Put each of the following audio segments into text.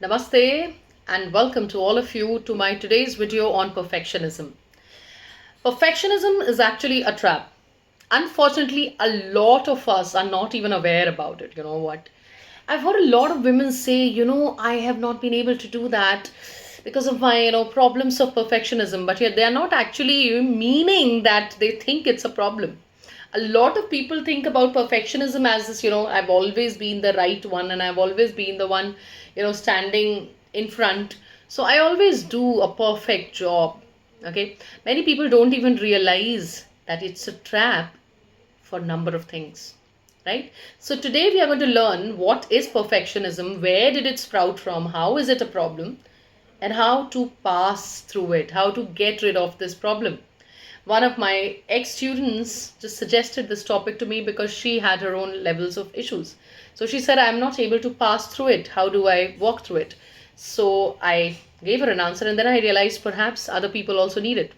Namaste and welcome to all of you to my today's video on perfectionism. Perfectionism is actually a trap. Unfortunately, a lot of us are not even aware about it. You know what? I've heard a lot of women say, I have not been able to do that because of my, problems of perfectionism, but yet they are not actually meaning that they think it's a problem. A lot of people think about perfectionism as this, I've always been the right one and I've always been the one, standing in front. So I always do a perfect job. Okay. Many people don't even realize that it's a trap for a number of things, right? So today we are going to learn what is perfectionism, where did it sprout from, how is it a problem, and how to pass through it, how to get rid of this problem. One of my ex students just suggested this topic to me because she had her own levels of issues. So she said, I'm not able to pass through it. How do I walk through it? So I gave her an answer, and then I realized perhaps other people also need it.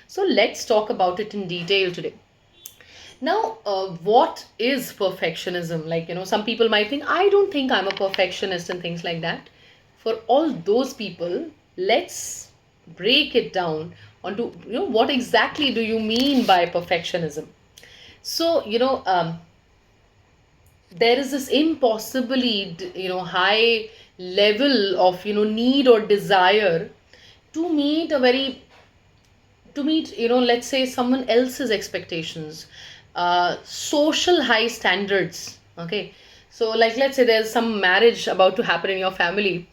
So let's talk about it in detail today. Now, what is perfectionism? Some people might think, I don't think I'm a perfectionist and things like that. For all those people, let's break it down onto, what exactly do you mean by perfectionism? So, there is this impossibly, high level of, need or desire to meet a very let's say someone else's expectations, social high standards. Okay, so like let's say there's some marriage about to happen in your family,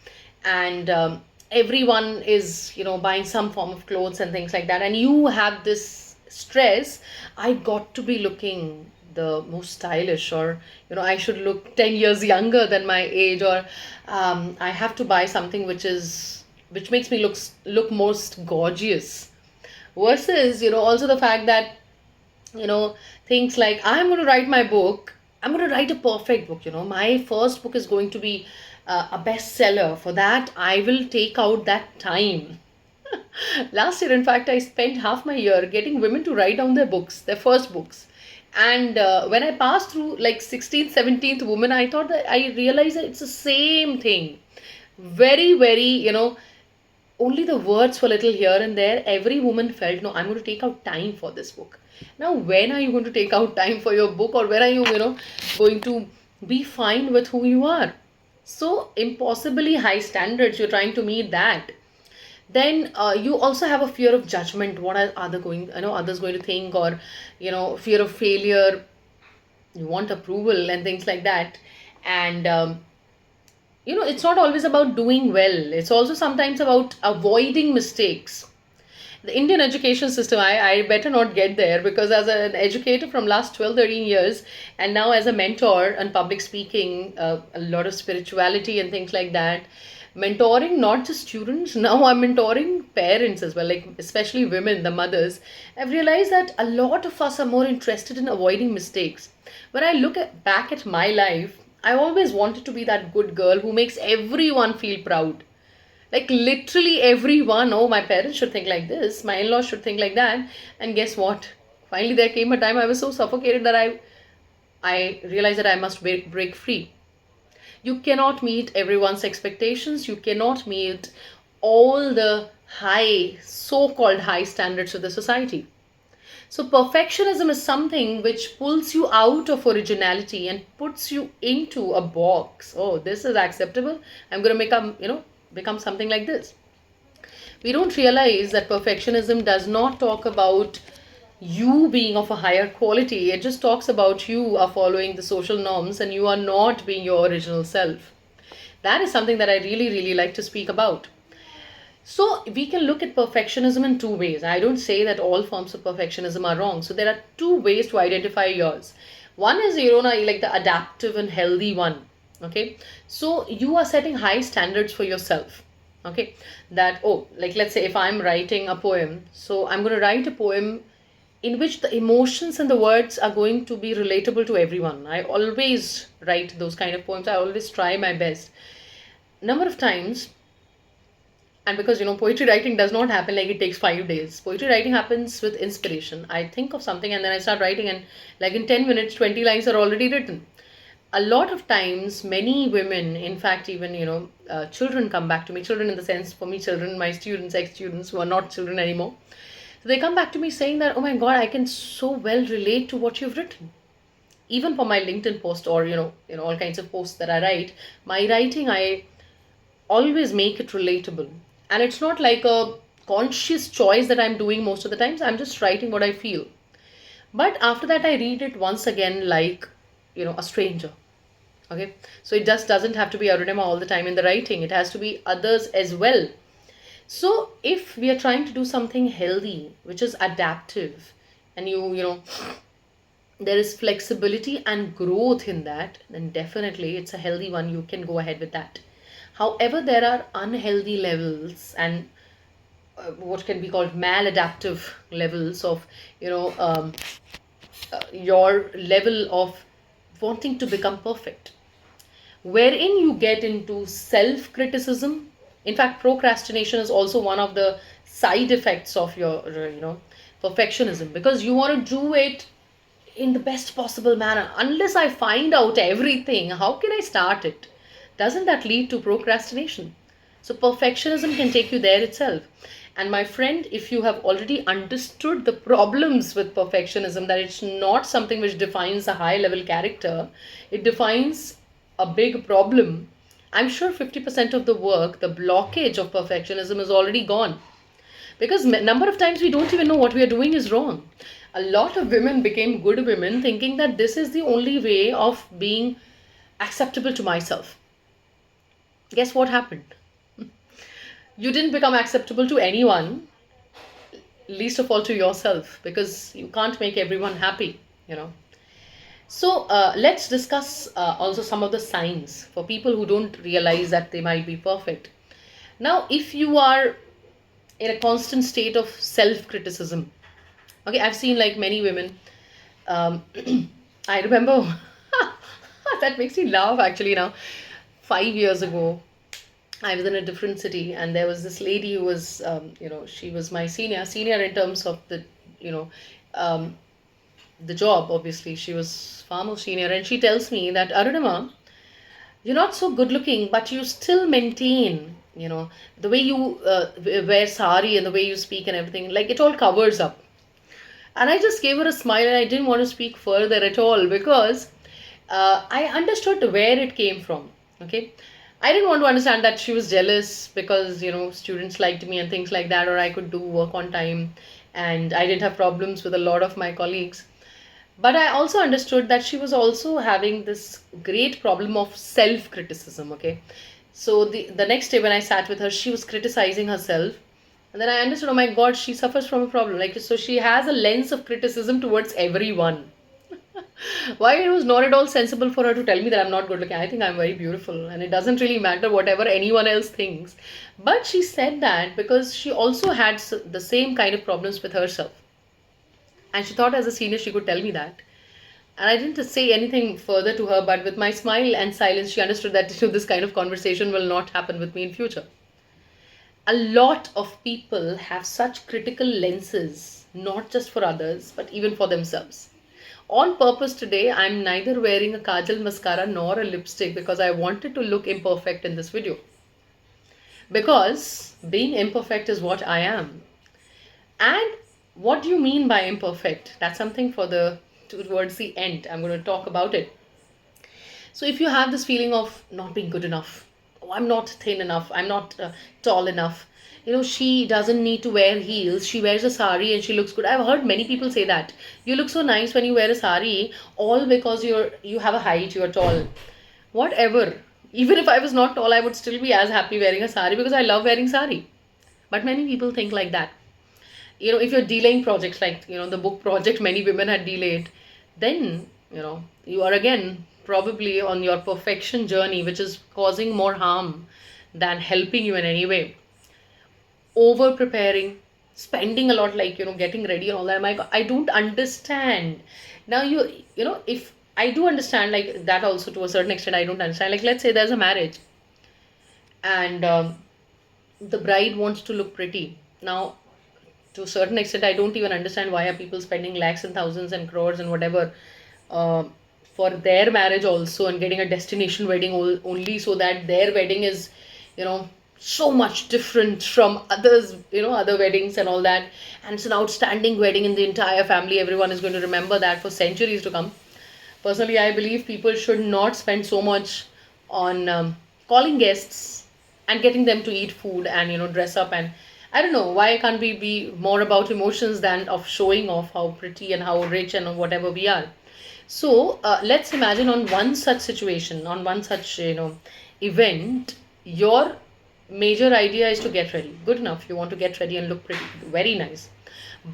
and everyone is buying some form of clothes and things like that, and you have this stress. I got to be looking the most stylish, or I should look 10 years younger than my age, or I have to buy something which makes me look most gorgeous. Versus also the fact that you know things like, I'm going to write my book, I'm going to write a perfect book, my first book is going to be a bestseller. For that I will take out that time. Last year, in fact, I spent half my year getting women to write down their books, their first books. And when I passed through like 16th, 17th woman, I thought that I realized that it's the same thing. Very, very, only the words were little here and there. Every woman felt, no, I'm going to take out time for this book. Now, when are you going to take out time for your book, or when are you, going to be fine with who you are? So, impossibly high standards, you're trying to meet that. Then you also have a fear of judgment. What are others going to think, or fear of failure. You want approval and things like that. And it's not always about doing well, it's also sometimes about avoiding mistakes. The Indian education system, I better not get there, because as an educator from last 12, 13 years, and now as a mentor and public speaking, a lot of spirituality and things like that, mentoring not just students, now I'm mentoring parents as well, like especially women, the mothers. I've realized that a lot of us are more interested in avoiding mistakes. When I look back at my life, I always wanted to be that good girl who makes everyone feel proud. Like literally everyone, oh, my parents should think like this, my in-laws should think like that. And guess what? Finally, there came a time I was so suffocated that I realized that I must break free. You cannot meet everyone's expectations. You cannot meet all the high, so-called high standards of the society. So perfectionism is something which pulls you out of originality and puts you into a box. Oh, this is acceptable. I'm going to become something like this. We don't realize that perfectionism does not talk about you being of a higher quality. It just talks about you are following the social norms and you are not being your original self. That is something that I really, really like to speak about. So we can look at perfectionism in two ways. I don't say that all forms of perfectionism are wrong. So there are two ways to identify yours. One is, like the adaptive and healthy one. Okay. So you are setting high standards for yourself. Okay. That, oh, like let's say if I'm writing a poem, so I'm going to write a poem in which the emotions and the words are going to be relatable to everyone. I always write those kind of poems. I always try my best. Number of times, and because poetry writing does not happen like it takes 5 days. Poetry writing happens with inspiration. I think of something and then I start writing, and like in 10 minutes 20 lines are already written. A lot of times many women, in fact even children come back to me, children in the sense, for me children, my students, ex students who are not children anymore. So they come back to me saying that, oh my god, I can so well relate to what you've written. Even for my LinkedIn post, or all kinds of posts that I write, my writing, I always make it relatable. And it's not like a conscious choice that I'm doing most of the times. I'm just writing what I feel. But after that, I read it once again like, a stranger. Okay. So it just doesn't have to be Arunima all the time in the writing, it has to be others as well. So if we are trying to do something healthy, which is adaptive, and there is flexibility and growth in that, then definitely it's a healthy one. You can go ahead with that. However, there are unhealthy levels and what can be called maladaptive levels of, you know, um, your level of wanting to become perfect, wherein you get into self criticism. In fact, procrastination is also one of the side effects of your, perfectionism, because you want to do it in the best possible manner. Unless I find out everything, how can I start it? Doesn't that lead to procrastination? So, perfectionism can take you there itself. And my friend, if you have already understood the problems with perfectionism, that it's not something which defines a high level character, it defines a big problem. I'm sure 50% of the work, the blockage of perfectionism is already gone, because number of times we don't even know what we are doing is wrong. A lot of women became good women thinking that this is the only way of being acceptable to myself. Guess what happened? You didn't become acceptable to anyone, least of all to yourself, because you can't make everyone happy, you know. So let's discuss also some of the signs for people who don't realize that they might be perfect. Now, if you are in a constant state of self criticism, okay, I've seen like many women. um, I remember that makes me laugh actually now. 5 years ago, I was in a different city, and there was this lady who was, she was my senior in terms of you know, um, the job. Obviously, she was far more senior, and she tells me that, Arunima, you're not so good looking, but you still maintain, the way you wear sari and the way you speak and everything, like it all covers up. And I just gave her a smile, and I didn't want to speak further at all, because I understood where it came from. Okay. I didn't want to understand that she was jealous because, students liked me and things like that, or I could do work on time and I didn't have problems with a lot of my colleagues. But I also understood that she was also having this great problem of self criticism. Okay. So the next day when I sat with her, she was criticizing herself. And then I understood, oh my God, she suffers from a problem. Like, so she has a lens of criticism towards everyone. Why it was not at all sensible for her to tell me that I'm not good looking. I think I'm very beautiful, and it doesn't really matter whatever anyone else thinks. But she said that because she also had the same kind of problems with herself. And she thought as a senior she could tell me that. And I didn't say anything further to her, but with my smile and silence, she understood that this kind of conversation will not happen with me in future. A lot of people have such critical lenses, not just for others, but even for themselves. On purpose today, I'm neither wearing a kajal mascara nor a lipstick because I wanted to look imperfect in this video. Because being imperfect is what I am. And what do you mean by imperfect? That's something for towards the end. I'm going to talk about it. So if you have this feeling of not being good enough, oh, I'm not thin enough, I'm not tall enough, she doesn't need to wear heels, she wears a sari and she looks good. I've heard many people say that. You look so nice when you wear a sari, all because you have a height, you're tall. Whatever. Even if I was not tall, I would still be as happy wearing a sari because I love wearing sari. But many people think like that. If you're delaying projects like, the book project many women had delayed, then, you are again probably on your perfection journey, which is causing more harm than helping you in any way. Over preparing, spending a lot, like, getting ready and all that. My God, I don't understand. Now, if I do understand like that also to a certain extent, I don't understand. Like, let's say there's a marriage, and the bride wants to look pretty. Now, to a certain extent, I don't even understand why are people spending lakhs and thousands and crores and whatever uh, for their marriage also, and getting a destination wedding only so that their wedding is, you know, so much different from others, other weddings and all that. And it's an outstanding wedding in the entire family. Everyone is going to remember that for centuries to come. Personally, I believe people should not spend so much on calling guests and getting them to eat food and dress up. And I don't know why can't we be more about emotions than of showing off how pretty and how rich and whatever we are. So let's imagine on one such situation, on one such event, your major idea is to get ready. Good enough. You want to get ready and look pretty, very nice.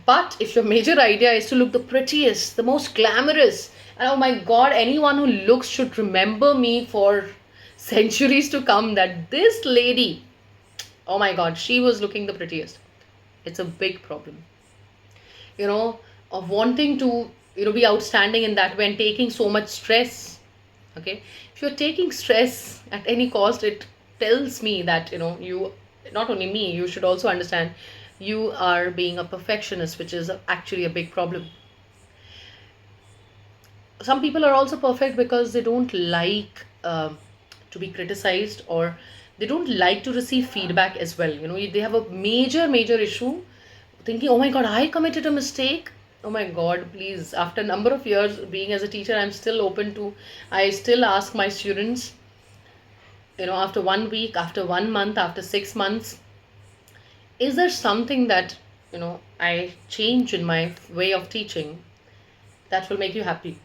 But if your major idea is to look the prettiest, the most glamorous, and oh my god, anyone who looks should remember me for centuries to come, that this lady, oh my god, she was looking the prettiest. It's a big problem. You know, of wanting to, be outstanding in that when taking so much stress. Okay. If you're taking stress at any cost, it tells me that, you, not only me, you should also understand you are being a perfectionist, which is actually a big problem. Some people are also perfect because they don't like to be criticized, or they don't like to receive feedback as well. They have a major issue thinking, oh my god, I committed a mistake. Oh my god, please, after a number of years being as a teacher, I'm still open to, I still ask my students, after 1 week, after 1 month, after 6 months, is there something that I change in my way of teaching that will make you happy,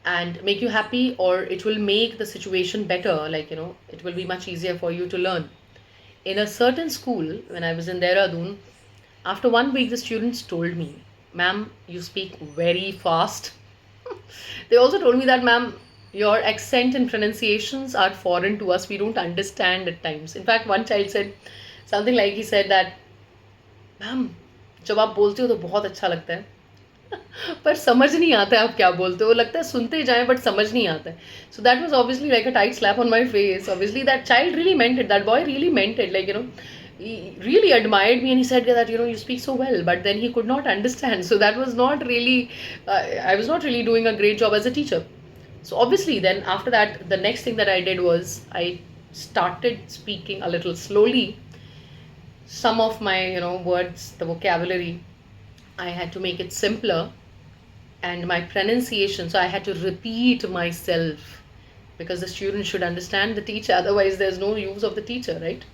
and make you happy, or it will make the situation better, like it will be much easier for you to learn. In a certain school, when I was in Dehradun, after 1 week the students told me, ma'am, you speak very fast. They also told me that, ma'am, your accent and pronunciations are foreign to us, we don't understand at times. In fact, one child said something like, he said that, ma'am जब आप बोलते हो तो बहुत अच्छा लगता है पर समझ नहीं आता है आप क्या बोलते हो, लगता है सुनते जाएं बट समझ नहीं आता है. So that was obviously like a tight slap on my face. Obviously that child really meant it, that boy really meant it, like he really admired me, and he said that you speak so well, but then he could not understand. So that was not really, I was not really doing a great job as a teacher. So obviously then after that, the next thing that I did was I started speaking a little slowly. Some of my words, the vocabulary, I had to make it simpler, and my pronunciation, so I had to repeat myself, because the student should understand the teacher, otherwise there's no use of the teacher, right?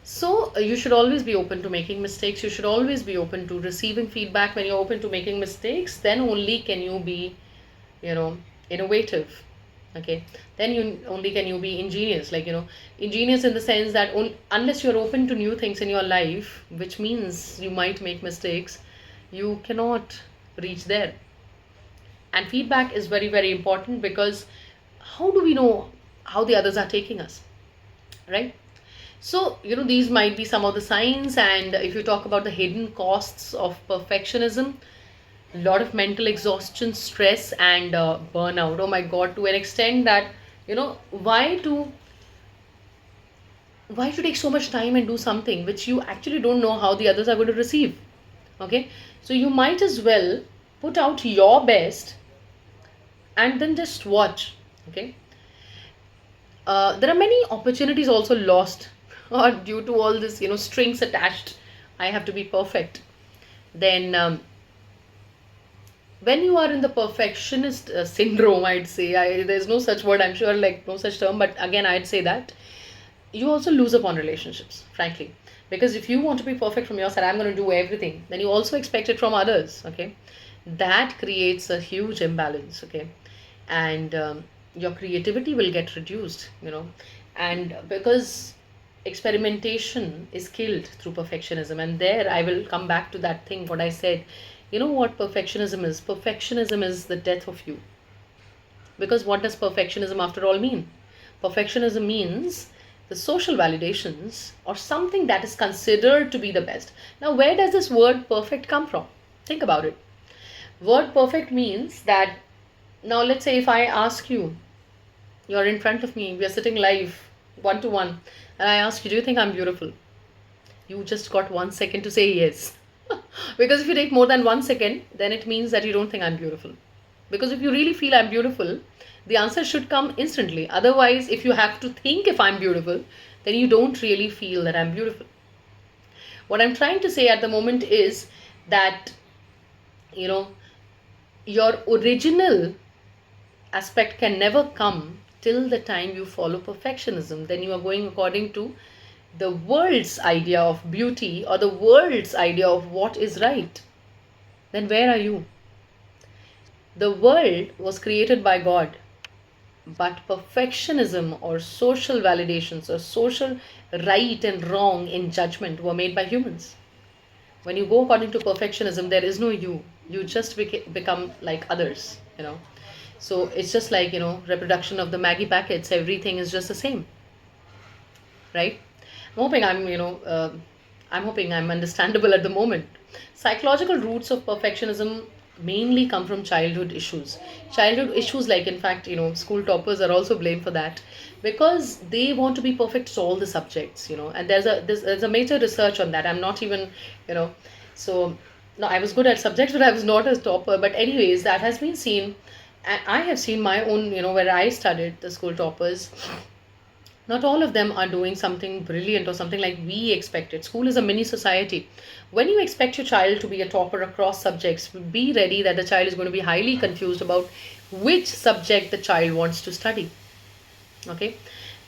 So you should always be open to making mistakes, you should always be open to receiving feedback. When you're open to making mistakes, then only can you be innovative. Okay, then you only can you be ingenious, like ingenious in the sense that unless you're open to new things in your life, which means you might make mistakes, you cannot reach there. And feedback is very important, because how do we know how the others are taking us, right? So these might be some of the signs. And if you talk about the hidden costs of perfectionism, a lot of mental exhaustion, stress, and burnout. Oh my god, to an extent that why to take so much time and do something which you actually don't know how the others are going to receive. Okay, so you might as well put out your best and then just watch. Okay, there are many opportunities also lost or due to all this strings attached. I have to be perfect. Then when you are in the perfectionist syndrome, I'd say, there's no such word, I'm sure, like no such term, but again I'd say that you also lose upon relationships, frankly. Because if you want to be perfect from your side, I'm going to do everything, then you also expect it from others. Okay, that creates a huge imbalance. Okay, and your creativity will get reduced. And because experimentation is killed through perfectionism, and there I will come back to that thing what I said. What perfectionism is? Perfectionism is the death of you. Because what does perfectionism after all mean? Perfectionism means the social validations or something that is considered to be the best. Now, where does this word perfect come from? Think about it. Word perfect means that, now let's say if I ask you, you're in front of me, we are sitting live, one to one, and I ask you, do you think I'm beautiful? You just got 1 second to say yes. Because if you take more than 1 second, then it means that you don't think I'm beautiful. Because if you really feel I'm beautiful, the answer should come instantly. Otherwise, if you have to think if I'm beautiful, then you don't really feel that I'm beautiful. What I'm trying to say at the moment is that, you know, your original aspect can never come till the time you follow perfectionism. Then you are going according to the world's idea of beauty or the world's idea of what is right. Then where are you? The world was created by God, but perfectionism or social validations or social right and wrong in judgment were made by humans. When you go according to perfectionism, there is no you. You just become like others, you know. So it's just like, reproduction of the Maggie packets, everything is just the same, right? I'm hoping I'm hoping I'm understandable at the moment. Psychological roots of perfectionism mainly come from childhood issues. Childhood issues, like, in fact, school toppers are also blamed for that, because they want to be perfect at all the subjects, and there's a major research on that. I'm not even, you know, so no, I was good at subjects, but I was not a topper. But anyways, that has been seen. I have seen my own, where I studied, the school toppers, not all of them are doing something brilliant or something like we expected. School is a mini society. When you expect your child to be a topper across subjects, be ready that the child is going to be highly confused about which subject the child wants to study. Okay?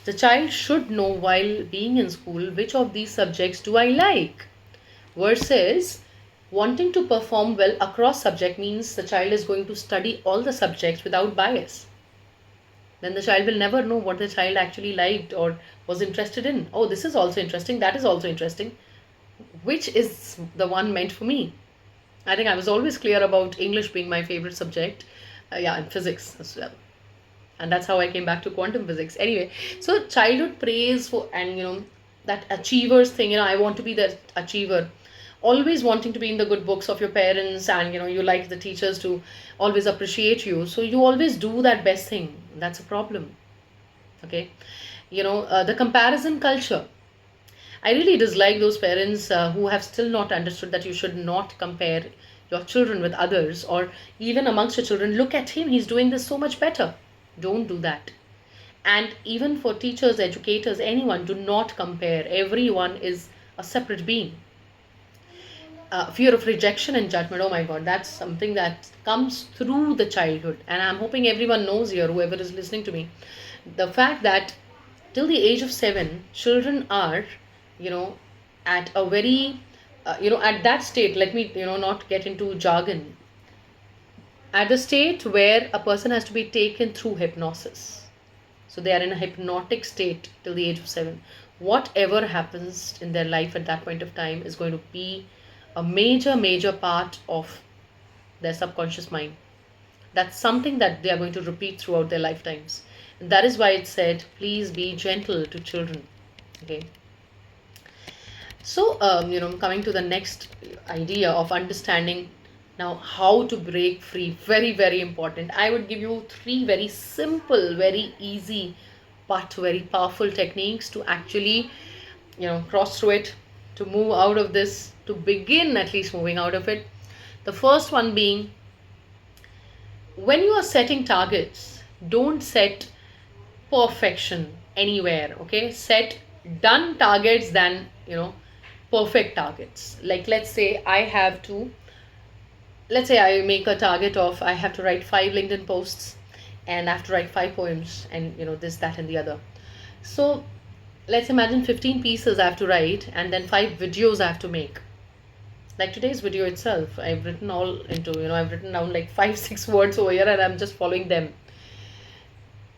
The child should know while being in school which of these subjects do I like, versus wanting to perform well across subject means the child is going to study all the subjects without bias. Then the child will never know what the child actually liked or was interested in. Oh, this is also interesting, that is also interesting. Which is the one meant for me? I think I was always clear about English being my favorite subject. Yeah, and physics as well. And that's how I came back to quantum physics. Anyway, so childhood praise for, and that achievers thing, I want to be that achiever. Always wanting to be in the good books of your parents, and you like the teachers to always appreciate you. So you always do that best thing. That's a problem. Okay. The comparison culture. I really dislike those parents who have still not understood that you should not compare your children with others, or even amongst your children. Look at him, he's doing this so much better. Don't do that. And even for teachers, educators, anyone, do not compare. Everyone is a separate being. Fear of rejection and judgment. Oh my God, that's something that comes through the childhood. And I'm hoping everyone knows here, whoever is listening to me, the fact that till the age of 7, children are, you know, at a very, at that state, let me, not get into jargon, at the state where a person has to be taken through hypnosis. So they are in a hypnotic state till the age of 7. Whatever happens in their life at that point of time is going to be a major, major part of their subconscious mind. That's something that they are going to repeat throughout their lifetimes. And that is why it said, please be gentle to children. Okay. So, coming to the next idea of understanding now how to break free, very, very important. I would give you 3 very simple, very easy, but very powerful techniques to actually, cross through it, to move out of this, to begin at least moving out of it. The first one being, when you are setting targets, don't set perfection anywhere. Okay, set done targets than perfect targets. Like, let's say I make a target of, I have to write 5 LinkedIn posts, and I have to write 5 poems, and this, that, and the other. So let's imagine 15 pieces I have to write, and then 5 videos I have to make. Like today's video itself, I've written all into, I've written down like 5 6 words over here, and I'm just following them.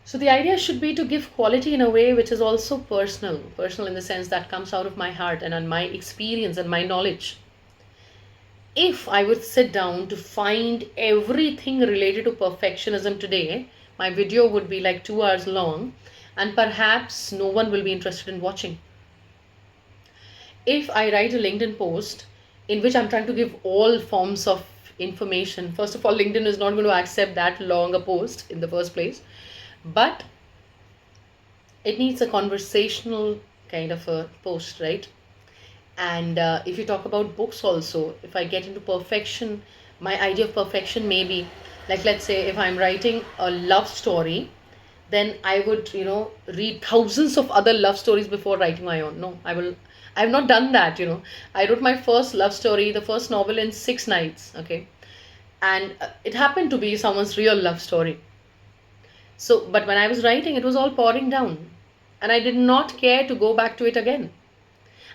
So the idea should be to give quality in a way which is also personal in the sense that comes out of my heart and on my experience and my knowledge. If I would sit down to find everything related to perfectionism today, my video would be like 2 hours long, and perhaps no one will be interested in watching. If I write a LinkedIn post in which I'm trying to give all forms of information, first of all, LinkedIn is not going to accept that long a post in the first place, but it needs a conversational kind of a post, right? And if you talk about books also, if I get into perfection My idea of perfection may be, like, let's say if I'm writing a love story, then I would, read thousands of other love stories before writing my own. No, I have not done that. I wrote my first love story, the first novel, in 6 nights, okay? And it happened to be someone's real love story. So, but when I was writing, it was all pouring down, and I did not care to go back to it again.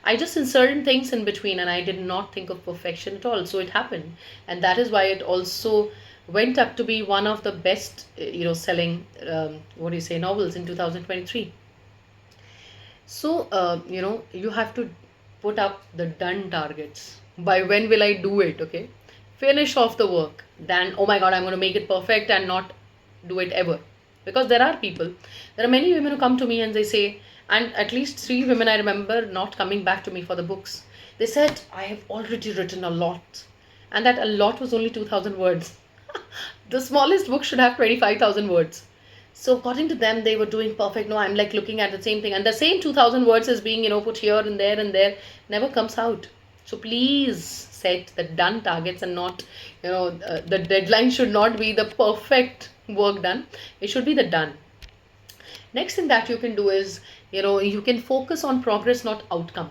I just inserted things in between, and I did not think of perfection at all. So it happened, and that is why it also went up to be one of the best, selling, what do you say, novels in 2023. So, you have to put up the done targets. By when will I do it? Okay. Finish off the work. Then, oh my God, I'm going to make it perfect and not do it ever. Because there are many women who come to me and they say, and at least three women I remember not coming back to me for the books. They said, I have already written a lot. And that a lot was only 2,000 words. The smallest book should have 25,000 words. So according to them, they were doing perfect. No, I'm like looking at the same thing, and the same 2,000 words is being put here and there, never comes out. So please set the done targets, and not the deadline should not be the perfect work done. It should be the done. Next thing that you can do is you can focus on progress, not outcome.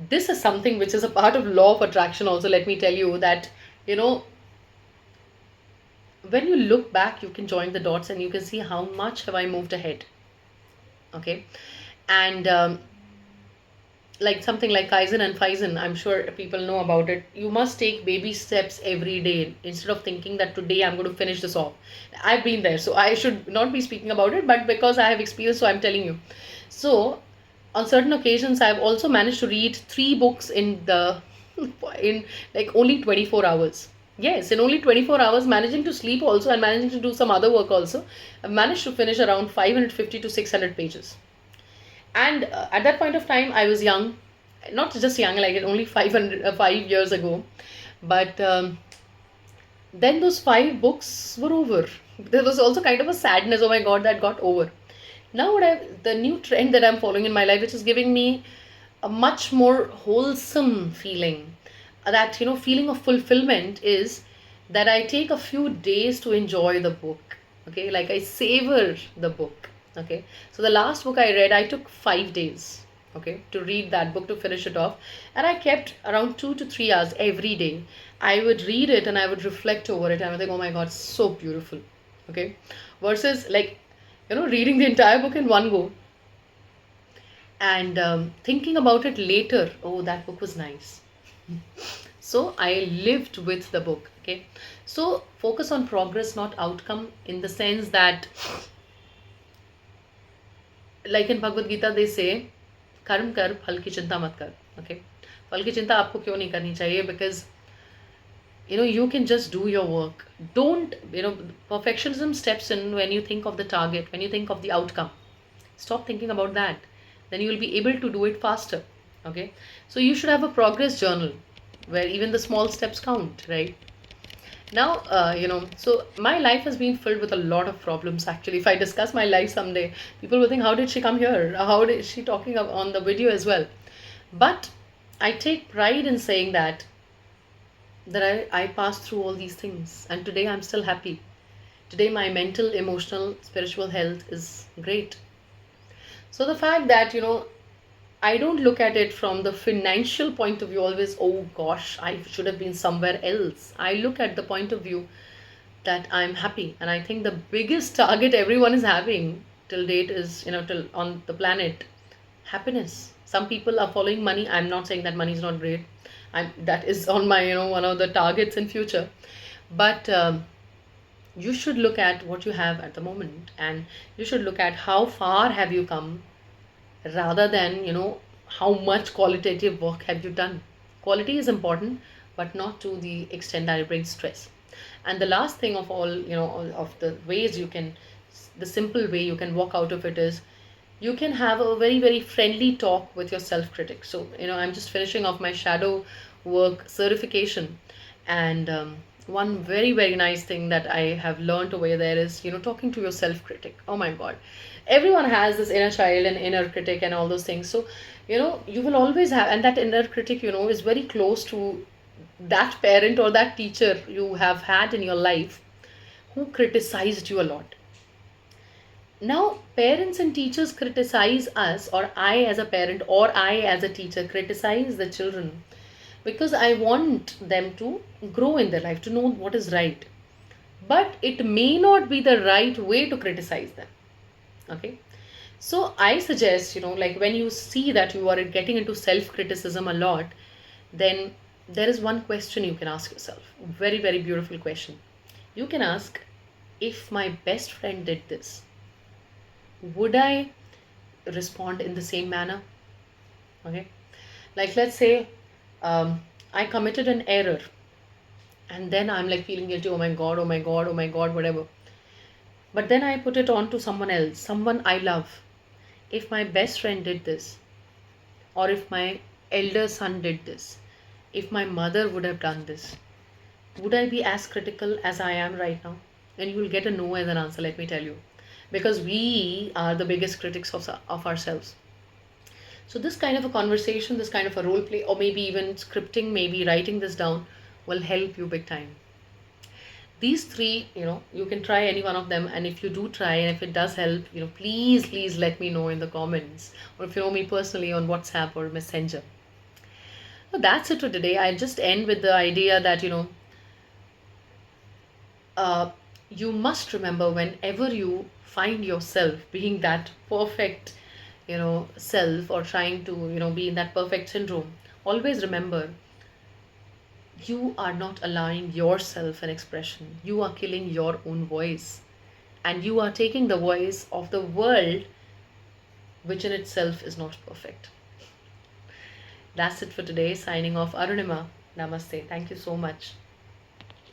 This is something which is a part of law of attraction. Also, let me tell you that you know when you look back, you can join the dots and you can see how much have I moved ahead. Okay. And like something like kaizen and Phaizen, I'm sure people know about it. You must take baby steps every day instead of thinking that today I'm going to finish this off. I've been there, so I should not be speaking about it, but because I have experience, so I'm telling you. So on certain occasions, I've also managed to read 3 books in the in like only 24 hours. Yes, in only 24 hours, managing to sleep also and managing to do some other work also, I've managed to finish around 550 to 600 pages. And at that point of time, I was young, not just young, like only 5 years ago. But then those 5 books were over. There was also kind of a sadness. Oh my God, that got over. Now, the new trend that I'm following in my life, which is giving me a much more wholesome feeling, that feeling of fulfillment, is that I take a few days to enjoy the book. Okay, like I savor the book. Okay, so the last book I read, I took 5 days. Okay, to read that book, to finish it off, and I kept around 2 to 3 hours every day. I would read it and I would reflect over it. I would think, oh my God, so beautiful. Okay, versus like reading the entire book in one go, and thinking about it later. Oh, that book was nice. So I lived with the book. Okay, so focus on progress, not outcome, in the sense that, like in Bhagavad Gita, they say, कर्म कर, फल की चिंता मत कर. Okay, फल की चिंता आपको क्यों नहीं करनी चाहिए? Because you can just do your work. Don't, perfectionism steps in when you think of the target, when you think of the outcome. Stop thinking about that. Then you will be able to do it faster. Okay, so you should have a progress journal where even the small steps count, right? Now, so my life has been filled with a lot of problems. Actually, if I discuss my life someday, people will think, how did she come here? How did she talking on the video as well? But I take pride in saying that I passed through all these things, and today I'm still happy. Today my mental, emotional, spiritual health is great. So the fact that I don't look at it from the financial point of view always. Oh gosh, I should have been somewhere else. I look at the point of view that I'm happy, and I think the biggest target everyone is having till date is, till on the planet, happiness. Some people are following money. I'm not saying that money is not great. That is on my, one of the targets in future. But you should look at what you have at the moment, and you should look at how far have you come, rather than how much qualitative work have you done. Quality is important, but not to the extent that it brings stress. And the last thing of all, of the ways you can, the simple way you can walk out of it is, you can have a very very friendly talk with your self critic. So I'm just finishing off my shadow work certification, and one very very nice thing that I have learned over there is talking to your self critic. Oh my God, everyone has this inner child and inner critic and all those things. So you will always have, and that inner critic is very close to that parent or that teacher you have had in your life who criticized you a lot. Now, parents and teachers criticize us, or I as a parent or I as a teacher criticize the children because I want them to grow in their life, to know what is right. But it may not be the right way to criticize them. Okay. So I suggest, like when you see that you are getting into self criticism a lot, then there is one question you can ask yourself. Very, very beautiful question. You can ask, if my best friend did this, would I respond in the same manner? Okay. Like let's say I committed an error and then I'm like feeling guilty, oh my God, oh my God, oh my God, whatever. But then I put it on to someone else, someone I love. If my best friend did this, or if my elder son did this, if my mother would have done this, would I be as critical as I am right now? And you will get a no as an answer, let me tell you. Because we are the biggest critics of ourselves. So, this kind of a conversation, this kind of a role play, or maybe even scripting, maybe writing this down will help you big time. These three, you can try any one of them. And if you do try, and if it does help, please, please let me know in the comments. Or if you know me personally on WhatsApp or Messenger. So that's it for today. I'll just end with the idea that, uh, you must remember whenever you find yourself being that perfect, self, or trying to, be in that perfect syndrome, always remember you are not allowing yourself an expression. You are killing your own voice. And you are taking the voice of the world, which in itself is not perfect. That's it for today. Signing off, Arunima. Namaste. Thank you so much.